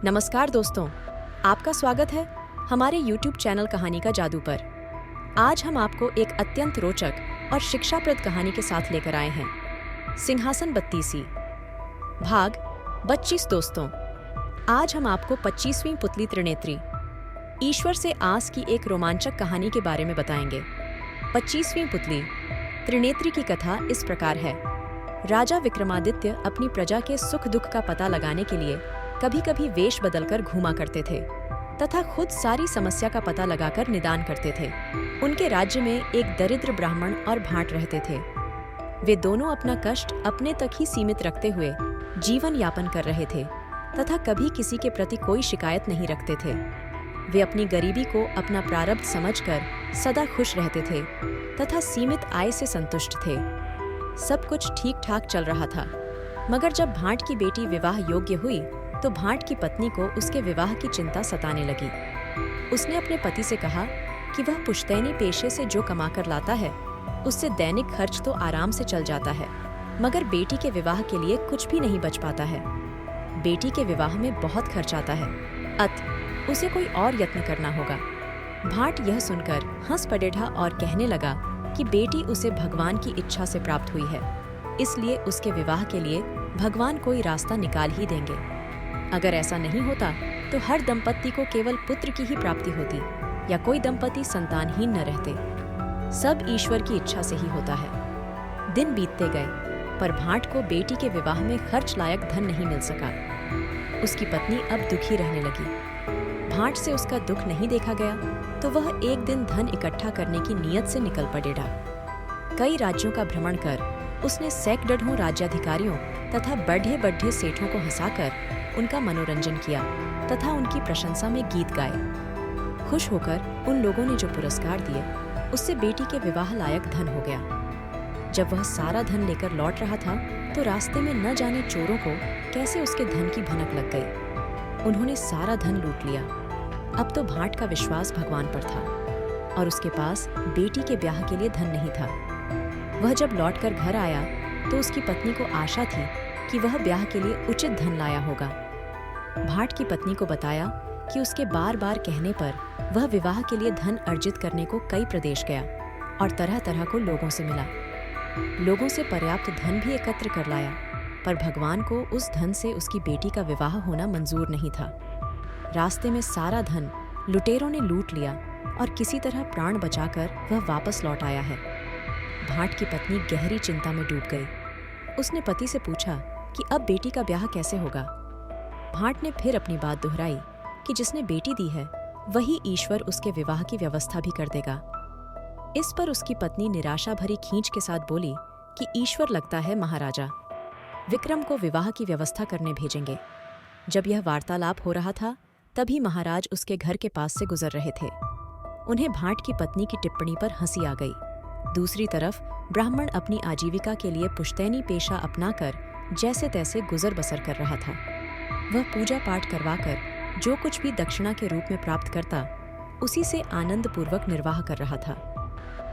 नमस्कार दोस्तों, आपका स्वागत है हमारे YouTube चैनल कहानी का जादू पर। आज हम आपको एक अत्यंत रोचक और शिक्षाप्रद कहानी के साथ लेकर आए हैं। सिंहासन बत्तीसी, भाग 25। दोस्तों, आज हम आपको 25वीं पुतली त्रिनेत्री, ईश्वर से आस की एक रोमांचक कहानी के बारे में बताएंगे। 25वीं पुतली त्रिनेत्री की कथा इस प्रकार है। राजा विक्रमादित्य अपनी प्रजा के सुख दुख का पता लगाने के लिए कभी कभी वेश बदलकर घूमा करते थे तथा खुद सारी समस्या का पता लगाकर निदान करते थे। उनके राज्य में एक दरिद्र ब्राह्मण और भाट रहते थे। वे दोनों अपना कष्ट अपने तक ही सीमित रखते हुए जीवन यापन कर रहे थे तथा कभी किसी के प्रति कोई शिकायत नहीं रखते थे। वे अपनी गरीबी को अपना प्रारब्ध समझकर सदा खुश रहते थे तथा सीमित आय से संतुष्ट थे। सब कुछ ठीक ठाक चल रहा था, मगर जब भाट की बेटी विवाह योग्य हुई तो भाट की पत्नी को उसके विवाह की चिंता सताने लगी। उसने अपने पति से कहा कि वह पुश्तैनी पेशे से जो कमाकर लाता है उससे दैनिक खर्च तो आराम से चल जाता है, मगर बेटी के विवाह के लिए कुछ भी नहीं बच पाता है। बेटी के विवाह में बहुत खर्च आता है, अत उसे कोई और यत्न करना होगा। भाट यह सुनकर हंस पड़ेठा और कहने लगा कि बेटी उसे भगवान की इच्छा से प्राप्त हुई है, इसलिए उसके विवाह के लिए भगवान कोई रास्ता निकाल ही देंगे। अगर ऐसा नहीं होता तो हर दंपत्ति को केवल पुत्र की ही प्राप्ति होती या कोई दंपति संतानहीन न रहते। सब ईश्वर की इच्छा से ही होता है। दिन बीतते गए, पर भाट को बेटी के विवाह में खर्च लायक धन नहीं मिल सका। उसकी पत्नी अब दुखी रहने लगी। भाट से उसका दुख नहीं देखा गया तो वह एक दिन धन इकट्ठा करने की नीयत से निकल पड़ेगा। कई राज्यों का भ्रमण कर उसने सैकड़ों राज्याधिकारियों तथा बढ़े बढ़े सेठों को हंसाकर उनका मनोरंजन किया तथा उनकी प्रशंसा में गीत गाए। खुश होकर उन लोगों ने जो पुरस्कार दिए उससे बेटी के विवाह लायक धन हो गया। जब वह सारा धन लेकर लौट रहा था तो रास्ते में न जाने चोरों को कैसे उसके धन की भनक लग गई। उन्होंने सारा धन लूट लिया। अब तो भाट का विश्वास भगवान पर था और उसके पास बेटी के ब्याह के लिए धन नहीं था। वह जब लौटकर घर आया तो उसकी पत्नी को आशा थी कि वह ब्याह के लिए उचित धन लाया होगा। भाट की पत्नी को बताया कि उसके बार बार कहने पर वह विवाह के लिए धन अर्जित करने को कई प्रदेश गया और तरह तरह को लोगों से मिला। लोगों से पर्याप्त धन भी एकत्र कर लाया, पर भगवान को उस धन से उसकी बेटी का विवाह होना मंजूर नहीं था। रास्ते में सारा धन लुटेरों ने लूट लिया और किसी तरह प्राण बचाकर वह वापस लौट आया है। भाट की पत्नी गहरी चिंता में डूब गई। उसने पति से पूछा कि अब बेटी का ब्याह कैसे होगा। भाट ने फिर अपनी बात दोहराई कि जिसने बेटी दी है वही ईश्वर उसके विवाह की व्यवस्था भी कर देगा। इस पर उसकी पत्नी निराशा भरी खींच के साथ बोली कि ईश्वर लगता है महाराजा विक्रम को विवाह की व्यवस्था करने भेजेंगे। जब यह वार्तालाप हो रहा था तभी महाराज उसके घर के पास से गुजर रहे थे। उन्हें भाट की पत्नी की टिप्पणी पर हंसी आ गई। दूसरी तरफ ब्राह्मण अपनी आजीविका के लिए पुश्तैनी पेशा अपनाकर जैसे तैसे गुजर बसर कर रहा था। वह पूजा पाठ करवाकर जो कुछ भी दक्षिणा के रूप में प्राप्त करता उसी से आनंद पूर्वक निर्वाह कर रहा था।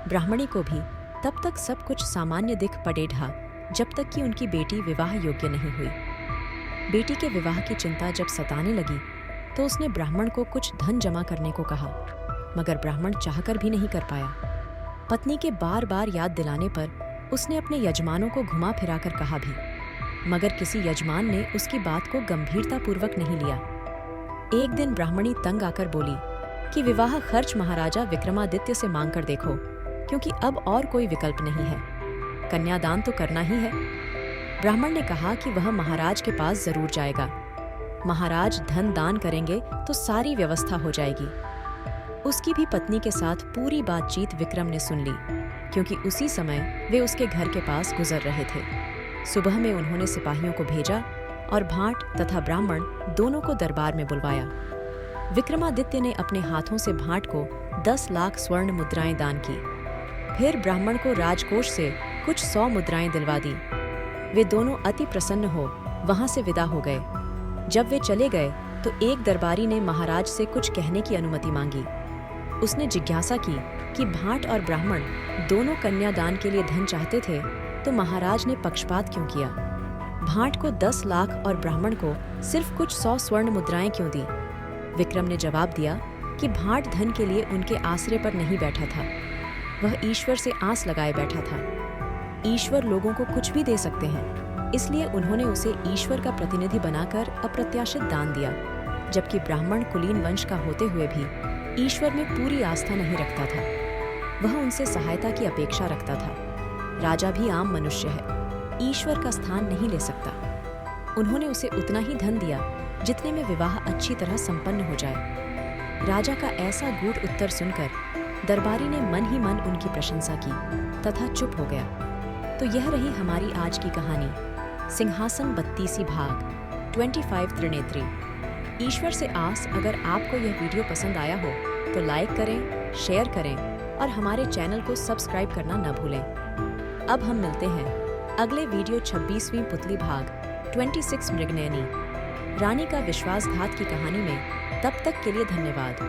ब्राह्मणी को भी तब तक सब कुछ सामान्य दिख पड़ेगा जब तक कि उनकी बेटी विवाह योग्य नहीं हुई। बेटी के विवाह की चिंता जब सताने लगी तो उसने ब्राह्मण को कुछ धन जमा करने को कहा, मगर ब्राह्मण चाहकर भी नहीं कर पाया। पत्नी के बार बार याद दिलाने पर उसने अपने यजमानों को घुमा फिराकर कहा भी, मगर किसी यजमान ने उसकी बात को गंभीरतापूर्वक नहीं लिया। एक दिन ब्राह्मणी तंग आकर बोली कि विवाह खर्च महाराजा विक्रमादित्य से मांग कर देखो, क्योंकि अब और कोई विकल्प नहीं है। कन्यादान तो करना ही है। ब्राह्मण ने कहा कि वह महाराज के पास जरूर जाएगा। महाराज धन दान करेंगे तो सारी व्यवस्था हो जाएगी। उसकी भी पत्नी के साथ पूरी बातचीत विक्रम ने सुन ली, क्योंकि उसी समय वे उसके घर के पास गुजर रहे थे। सुबह में उन्होंने सिपाहियों को भेजा और भाट तथा ब्राह्मण दोनों को दरबार में बुलवाया। विक्रमादित्य ने अपने हाथों से भाट को 10 लाख स्वर्ण मुद्राएं दान की। फिर ब्राह्मण को राजकोष से कुछ 100 मुद्राएं दिलवा दी। वे दोनों अति प्रसन्न हो वहां से विदा हो गए। जब वे चले गए तो एक दरबारी ने महाराज से कुछ कहने की अनुमति मांगी। उसने जिज्ञासा की कि भाट और ब्राह्मण दोनों कन्यादान के लिए धन चाहते थे तो महाराज ने पक्षपात क्यों किया। भाट को 10 लाख और ब्राह्मण को सिर्फ कुछ 100 स्वर्ण मुद्राएं क्यों दी? विक्रम ने जवाब दिया कि भाट धन के लिए उनके आसरे पर नहीं बैठा था, वह ईश्वर से आस लगाए बैठा था। ईश्वर लोगों को कुछ भी दे सकते हैं, इसलिए उन्होंने उसे ईश्वर का प्रतिनिधि बनाकर अप्रत्याशित दान दिया, जबकि ब्राह्मण कुलीन वंश का होते हुए भी ईश्वर में पूरी आस्था नहीं रखता था। वह उनसे सहायता की अपेक्षा रखता था। राजा भी आम मनुष्य है, ईश्वर का स्थान नहीं ले सकता। उन्होंने उसे उतना ही धन दिया जितने में विवाह अच्छी तरह संपन्न हो जाए। राजा का ऐसा गूढ़ उत्तर सुनकर दरबारी ने मन ही मन उनकी प्रशंसा की तथा चुप हो गया। तो यह रही हमारी आज की कहानी, सिंहासन बत्तीसी भाग 25 त्रिनेत्री। ईश्वर से आस। अगर आपको यह वीडियो पसंद आया हो तो लाइक करें, शेयर करें और हमारे चैनल को सब्सक्राइब करना न भूलें। अब हम मिलते हैं अगले वीडियो 26वीं पुतली भाग 26 मृगनयनी, रानी का विश्वासघात की कहानी में। तब तक के लिए धन्यवाद।